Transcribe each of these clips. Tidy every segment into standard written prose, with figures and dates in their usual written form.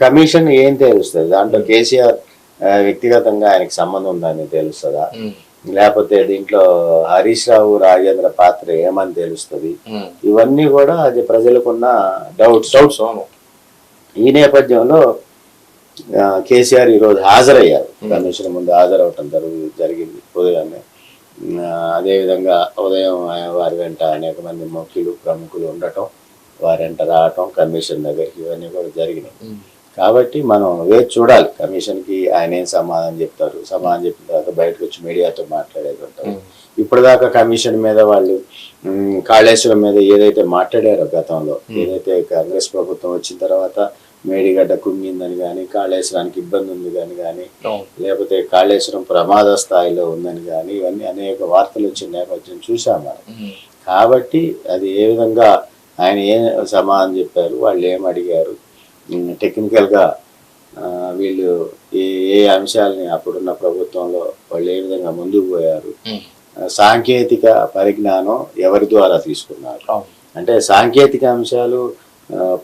Commission ఏం తెలుస్తుంది దాంట్లో? కేసీఆర్ వ్యక్తిగతంగా ఆయనకి సంబంధం ఉందని తెలుస్తుందా? లేకపోతే దీంట్లో హరీష్ రావు రాజేంద్ర పాత్ర ఏమని తెలుస్తుంది? ఇవన్నీ కూడా అది ప్రజలకున్న డౌట్స్. ఈ నేపథ్యంలో కేసీఆర్ ఈరోజు హాజరయ్యారు, కమిషన్ ముందు హాజరవటం జరిగింది ఉదయాన్నే. అదేవిధంగా ఉదయం వారి వెంట అనేక మంది ముఖ్యులు ప్రముఖులు ఉండటం, వారి వెంట రావటం కమిషన్ దగ్గరికి, ఇవన్నీ కూడా జరిగినాయి. కాబట్టి మనం వేచి చూడాలి కమిషన్కి ఆయన ఏం సమాధానం చెప్తారు. సమాధానం చెప్పిన తర్వాత బయటకు వచ్చి మీడియాతో మాట్లాడేది ఉంటారు. ఇప్పటిదాకా కమిషన్ మీద వాళ్ళు కాళేశ్వరం మీద ఏదైతే మాట్లాడారో గతంలో, ఏదైతే కాంగ్రెస్ ప్రభుత్వం వచ్చిన తర్వాత మేడిగడ్డ కుంగిందని కానీ, కాళేశ్వరానికి ఇబ్బంది ఉంది కానీ, లేకపోతే కాళేశ్వరం ప్రమాద స్థాయిలో ఉందని కానీ, ఇవన్నీ అనేక వార్తలు వచ్చిన నేపథ్యం చూసాం మనం. కాబట్టి అది ఏ విధంగా ఆయన ఏం సమాధానం చెప్పారు, వాళ్ళు ఏం అడిగారు, టెక్నికల్గా వీళ్ళు ఏ అంశాలని అప్పుడున్న ప్రభుత్వంలో వాళ్ళు ఏ విధంగా ముందుకు పోయారు, సాంకేతిక పరిజ్ఞానం ఎవరి ద్వారా తీసుకున్నారు. అంటే సాంకేతిక అంశాలు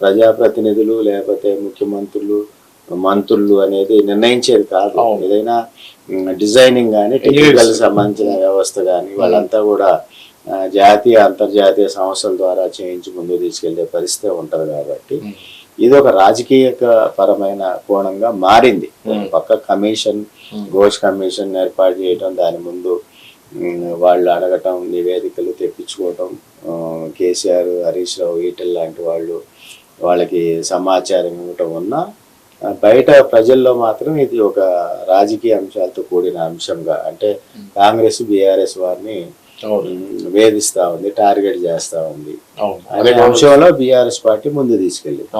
ప్రజాప్రతినిధులు లేకపోతే ముఖ్యమంత్రులు మంత్రులు అనేది నిర్ణయించేది కాదు. ఏదైనా డిజైనింగ్ కానీ టెక్నికల్ సంబంధించిన వ్యవస్థ కానీ వాళ్ళంతా కూడా జాతీయ అంతర్జాతీయ సంస్థల ద్వారా చేయించి ముందుకు తీసుకెళ్లే పరిస్థితి ఉంటది. కాబట్టి ఇది ఒక రాజకీయ పరమైన కోణంగా మారింది. పక్క కమిషన్, ఘోష్ కమిషన్ ఏర్పాటు చేయటం, దాని ముందు వాళ్ళు అడగటం, నివేదికలు తెప్పించుకోవటం, కేసీఆర్ హరీష్ రావు ఈటెల్ లాంటి వాళ్ళకి సమాచారం ఇవ్వటం ఉన్నా బయట ప్రజల్లో మాత్రం ఇది ఒక రాజకీయ అంశాలతో కూడిన అంశంగా, అంటే కాంగ్రెస్ బీఆర్ఎస్ వారిని వేధిస్తా ఉంది, టార్గెట్ చేస్తా ఉంది అనే అంశంలో బీఆర్ఎస్ పార్టీ ముందు తీసుకెళ్ళింది.